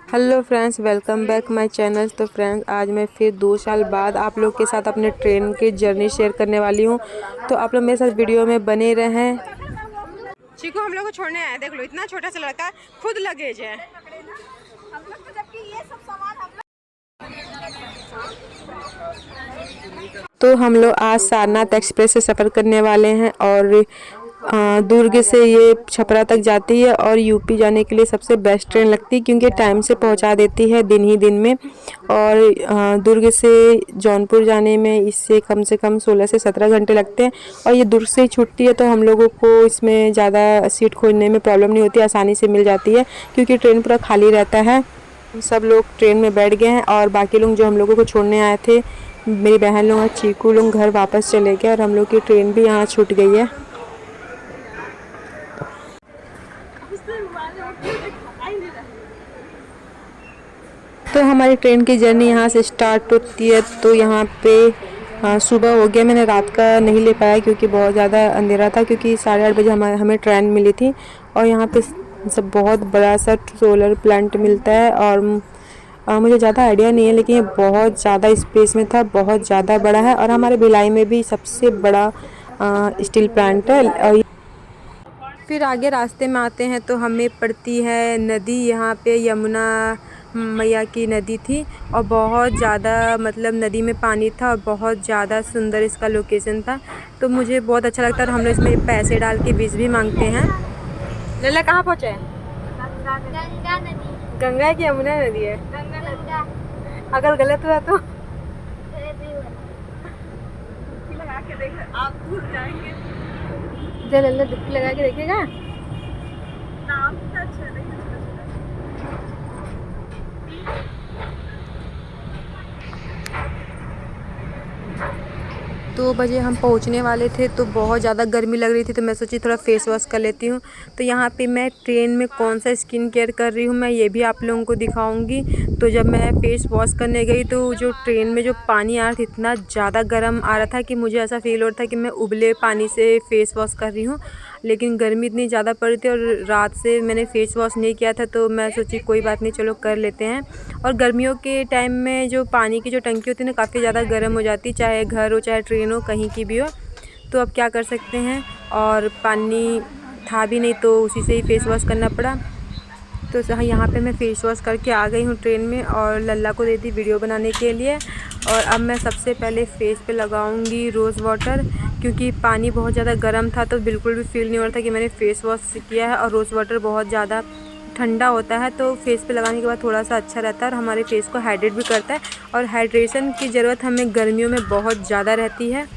Hello friends, welcome back my channel. तो friends, आज मैं फिर 2 साल बाद आप लोग के साथ अपने ट्रेन की जर्नी शेयर करने वाली हूँ। तो आप लोग मेरे साथ वीडियो में बने रहें। चीकू हम लोग को छोड़ने आया, देख लो इतना छोटा सा लड़का, खुद लगेज है। तो हम लोग आज सारनाथ एक्सप्रेस से सफ़र करने वाले हैं और दुर्ग से ये छपरा तक जाती है और यूपी जाने के लिए सबसे बेस्ट ट्रेन लगती है क्योंकि टाइम से पहुंचा देती है दिन ही दिन में। और दुर्ग से जौनपुर जाने में इससे कम से कम 16 से 17 घंटे लगते हैं। और ये दुर्ग से ही छूटती है तो हम लोगों को इसमें ज़्यादा सीट खोजने में प्रॉब्लम नहीं होती, आसानी से मिल जाती है क्योंकि ट्रेन पूरा खाली रहता है। सब लोग ट्रेन में बैठ गए हैं और बाकी लोग जो हम लोगों को छोड़ने आए थे, मेरी बहन लोग और चीकू लोग घर वापस चले गए और हम लोग की ट्रेन भी यहाँ छूट गई है। तो हमारी ट्रेन की जर्नी यहाँ से स्टार्ट होती है। तो यहाँ पे सुबह हो गया, मैंने रात का नहीं ले पाया क्योंकि बहुत ज़्यादा अंधेरा था, क्योंकि 8:30 बजे हमें ट्रेन मिली थी। और यहाँ पे सब बहुत बड़ा सा सोलर प्लांट मिलता है और मुझे ज़्यादा आइडिया नहीं है, लेकिन ये बहुत ज़्यादा स्पेस में था, बहुत ज़्यादा बड़ा है। और हमारे भिलाई में भी सबसे बड़ा स्टील प्लांट है। और फिर आगे रास्ते में आते हैं तो हमें पड़ती है नदी, यहाँ पे यमुना मैया की नदी थी और बहुत ज़्यादा मतलब नदी में पानी था और बहुत ज़्यादा सुंदर इसका लोकेशन था। तो मुझे बहुत अच्छा लगता है और हम लोग इसमें पैसे डाल के बीज भी मांगते हैं। लल्ला कहाँ पहुँचे? गंगा नदी। गंगा की यमुना नदी है? गंगा। अगर गलत हुआ तो लगा के देख, आप भूल जाएंगे। लल्ला डुबकी लगा के देखेगा। नाम तो अच्छा नहीं। तो बजे हम पहुंचने वाले थे तो बहुत ज़्यादा गर्मी लग रही थी, तो मैं सोची थोड़ा फेस वॉश कर लेती हूँ। तो यहाँ पे मैं ट्रेन में कौन सा स्किन केयर कर रही हूँ मैं ये भी आप लोगों को दिखाऊंगी। तो जब मैं फेस वॉश करने गई तो जो ट्रेन में जो पानी आ रहा था इतना ज़्यादा गर्म आ रहा था कि मुझे ऐसा फील हो रहा था कि मैं उबले पानी से फेस वॉश कर रही हूँ। लेकिन गर्मी इतनी ज़्यादा पड़ रही थी और रात से मैंने फ़ेस वॉश नहीं किया था, तो मैं सोची कोई बात नहीं, चलो कर लेते हैं। और गर्मियों के टाइम में जो पानी की जो टंकी होती है ना, काफ़ी ज़्यादा गर्म हो जाती है, चाहे घर हो चाहे ट्रेन हो, कहीं की भी हो। तो अब क्या कर सकते हैं, और पानी था भी नहीं तो उसी से ही फ़ेस वॉश करना पड़ा। तो यहाँ पे मैं फ़ेस वॉश करके आ गई हूँ ट्रेन में और लल्ला को दे दी वीडियो बनाने के लिए। और अब मैं सबसे पहले फ़ेस पे लगाऊंगी रोज़ वाटर, क्योंकि पानी बहुत ज़्यादा गर्म था तो बिल्कुल भी फील नहीं हो रहा था कि मैंने फ़ेस वॉश किया है। और रोज़ वाटर बहुत ज़्यादा ठंडा होता है तो फेस पे लगाने के बाद थोड़ा सा अच्छा रहता है और हमारे फेस को हाइड्रेट भी करता है। और हाइड्रेशन की ज़रूरत हमें गर्मियों में बहुत ज़्यादा रहती है।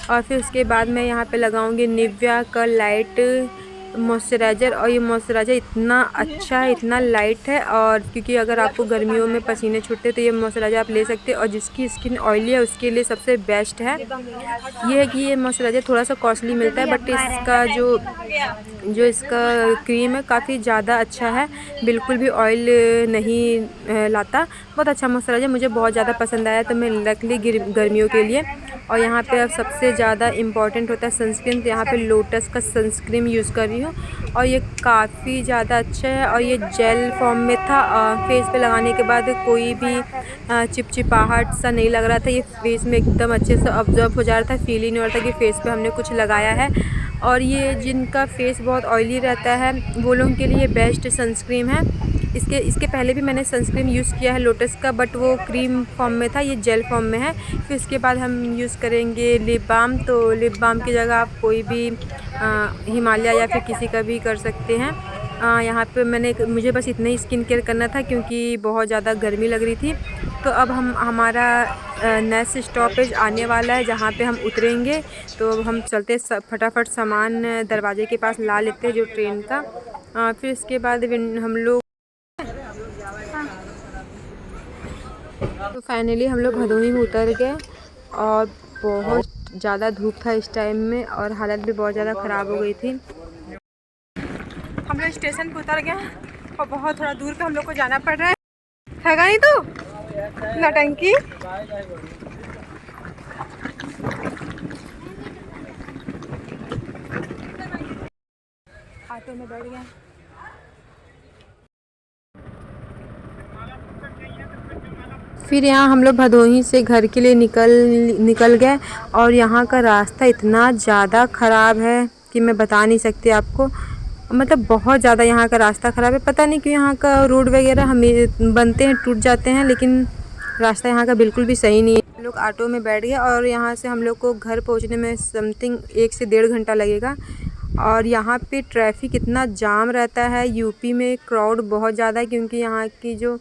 और फिर उसके बाद मैं यहाँ पे लगाऊंगी निविया का लाइट मॉइस्चराइज़र। और ये मॉइस्चराइज़र इतना अच्छा है, इतना लाइट है। और क्योंकि अगर आपको गर्मियों में पसीने छूटते तो ये मॉइस्चराइज़र आप ले सकते हैं। और जिसकी स्किन ऑयली है उसके लिए सबसे बेस्ट है। ये है कि ये मॉइस्चराइज़र थोड़ा सा कॉस्टली मिलता है, बट इसका जो इसका क्रीम है काफ़ी ज़्यादा अच्छा है, बिल्कुल भी ऑयल नहीं लाता। बहुत अच्छा मॉइस्चराइज़र, मुझे बहुत ज़्यादा पसंद आया तो मैं रख ली गर्मियों के लिए। और यहाँ पे अब सबसे ज़्यादा इम्पॉर्टेंट होता है सनस्क्रीन, तो यहाँ पे लोटस का सनस्क्रीन यूज़ कर रही हूँ और ये काफ़ी ज़्यादा अच्छा है। और ये जेल फॉर्म में था, फेस पे लगाने के बाद कोई भी चिपचिपाहट सा नहीं लग रहा था, ये फेस में एकदम अच्छे से ऑब्जर्व हो जा रहा था, फील ही नहीं हो रहा था कि फेस पे हमने कुछ लगाया है। और ये जिनका फेस बहुत ऑयली रहता है वो लोगों के लिए बेस्ट सनस्क्रीन है। इसके पहले भी मैंने सनस्क्रीन यूज़ किया है लोटस का, बट वो क्रीम फॉर्म में था, ये जेल फॉर्म में है। फिर उसके बाद हम यूज़ करेंगे लिप बाम। तो लिप बाम की जगह आप कोई भी हिमालय या फिर किसी का भी कर सकते हैं। यहाँ पे मुझे बस इतना ही स्किन केयर करना था क्योंकि बहुत ज़्यादा गर्मी लग रही थी। तो अब हमारा नेक्स्ट स्टॉपेज आने वाला है जहाँ पे हम उतरेंगे। तो हम चलते फटाफट सामान दरवाजे के पास ला लेते हैं जो ट्रेन का। फिर इसके बाद हम लोग तो फाइनली हम लोग भदोही में उतर गए और बहुत ज़्यादा धूप था इस टाइम में और हालत भी बहुत ज़्यादा ख़राब हो गई थी। हम लोग स्टेशन पर उतर गए और बहुत थोड़ा दूर पे हम लोग को जाना पड़ रहा है। हैगा नहीं तो नटंकी। ऑटो में बैठ गए। फिर यहाँ हम लोग भदोही से घर के लिए निकल गए और यहाँ का रास्ता इतना ज़्यादा ख़राब है कि मैं बता नहीं सकती आपको। मतलब बहुत ज़्यादा यहाँ का रास्ता ख़राब है। पता नहीं क्यों यहाँ का रोड वगैरह हमें बनते हैं टूट जाते हैं, लेकिन रास्ता यहाँ का बिल्कुल भी सही नहीं है। हम लोग ऑटो में बैठ गए और यहाँ से हम लोग को घर पहुँचने में समथिंग 1 से 1.5 घंटा लगेगा। और यहाँ पे ट्रैफिक इतना जाम रहता है। यूपी में क्राउड बहुत ज़्यादा है क्योंकि यहाँ की जो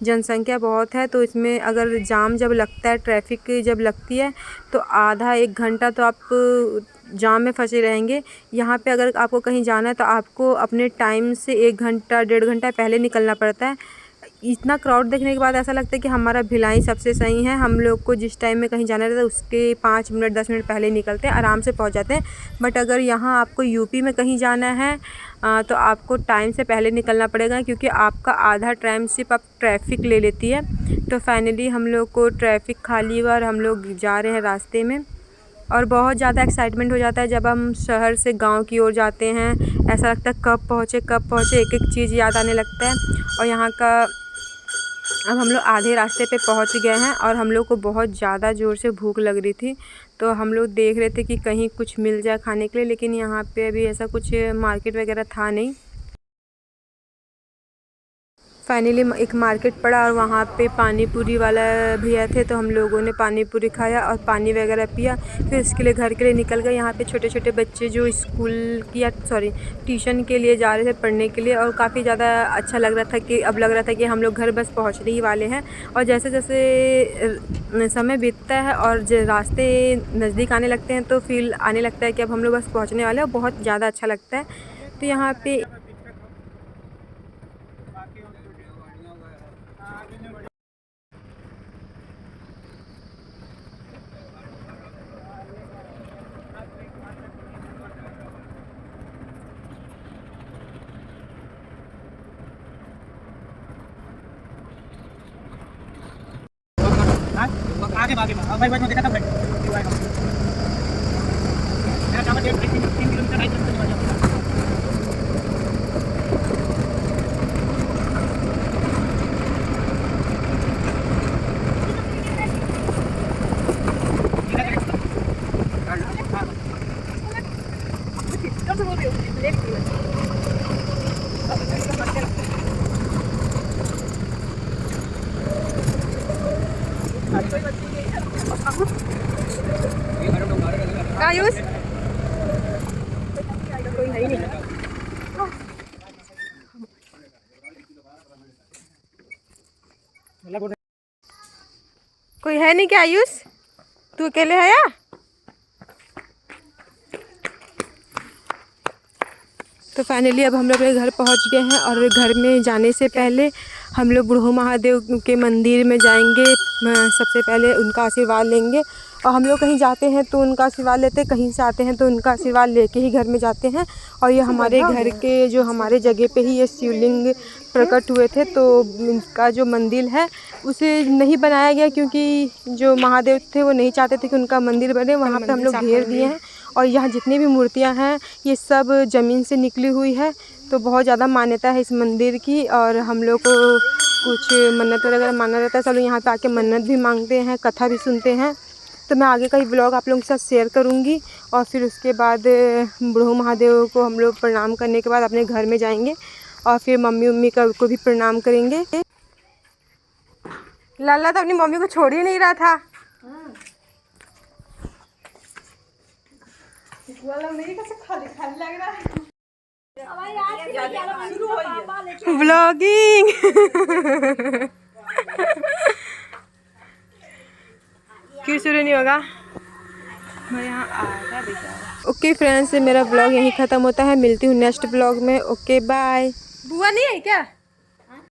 जनसंख्या बहुत है, तो इसमें अगर जाम जब लगता है, ट्रैफिक जब लगती है, तो आधा 1 घंटा तो आप जाम में फंसे रहेंगे। यहाँ पे अगर आपको कहीं जाना है तो आपको अपने टाइम से 1 घंटा 1.5 घंटा पहले निकलना पड़ता है। इतना क्राउड देखने के बाद ऐसा लगता है कि हमारा भिलाई सबसे सही है। हम लोग को जिस टाइम में कहीं जाना रहता है उसके 5 मिनट 10 मिनट पहले निकलते हैं, आराम से पहुंच जाते हैं। बट अगर यहाँ आपको यूपी में कहीं जाना है तो आपको टाइम से पहले निकलना पड़ेगा, क्योंकि आपका आधा टाइम सिर्फ आप ट्रैफिक ले लेती है। तो फाइनली हम लोग को ट्रैफिक खाली हुआ और हम लोग जा रहे हैं रास्ते में। और बहुत ज़्यादा एक्साइटमेंट हो जाता है जब हम शहर से गांव की ओर जाते हैं। ऐसा लगता है कब पहुँचे, एक एक चीज़ याद आने लगता है। और यहाँ का अब हम लोग आधे रास्ते पे पहुँच गए हैं और हम लोग को बहुत ज़्यादा ज़ोर से भूख लग रही थी, तो हम लोग देख रहे थे कि कहीं कुछ मिल जाए खाने के लिए, लेकिन यहाँ पे अभी ऐसा कुछ मार्केट वगैरह था नहीं। फाइनली एक मार्केट पड़ा और वहाँ पे पानी पूरी वाला भैया थे, तो हम लोगों ने पानी पूरी खाया और पानी वगैरह पिया। फिर इसके लिए घर के लिए निकल गए। यहाँ पे छोटे छोटे बच्चे जो स्कूल की ट्यूशन के लिए जा रहे थे पढ़ने के लिए, और काफ़ी ज़्यादा अच्छा लग रहा था कि अब लग रहा था कि हम लोग घर बस पहुँचने ही वाले हैं। और जैसे जैसे समय बीतता है और रास्ते नज़दीक आने लगते हैं तो फील आने लगता है कि अब हम लोग बस पहुँचने वाले हैं। बहुत ज़्यादा अच्छा लगता है। तो यहाँ पे आगे भाई मैं देखा था भाई मेरा काम है 3 किलोमीटर 2.5 किलोमीटर आयुष कोई है नहीं क्या? आयुष तू अकेले है या? तो फाइनली अब हम लोग अपने घर पहुंच गए हैं और घर में जाने से पहले हम लोग बुढ़ऊ महादेव के मंदिर में जाएंगे। सबसे पहले उनका आशीर्वाद लेंगे। और हम लोग कहीं जाते हैं तो उनका आशीर्वाद लेते हैं, कहीं से आते हैं तो उनका आशीर्वाद लेके ही घर में जाते हैं। और ये हमारे घर के जो हमारे जगह पे ही ये शिवलिंग प्रकट हुए थे, तो इनका जो मंदिर है उसे नहीं बनाया गया क्योंकि जो महादेव थे वो नहीं चाहते थे कि उनका मंदिर बने। वहाँ पे हम लोग घेर दिए हैं। और यहाँ जितनी भी मूर्तियाँ हैं ये सब ज़मीन से निकली हुई है। तो बहुत ज़्यादा मान्यता है इस मंदिर की। और हम लोग को कुछ मन्नत वगैरह माना रहता है, सब लोग यहाँ पे आके मन्नत भी मांगते हैं, कथा भी सुनते हैं। तो मैं आगे का ही ब्लॉग आप लोगों के साथ शेयर करूँगी। और फिर उसके बाद बुढ़ऊ महादेव को हम लोग प्रणाम करने के बाद अपने घर में जाएंगे और फिर मम्मी को भी प्रणाम करेंगे। लाला तो अपनी मम्मी को छोड़ ही नहीं रहा था। व्लॉगिंग क्यों शुरू नहीं होगा? मैं यहाँ आधा बेचारा। ओके फ्रेंड्स, मेरा ब्लॉग यहीं ख़त्म होता है। मिलती हूँ नेक्स्ट ब्लॉग में। Okay bye. बुआ नहीं है क्या?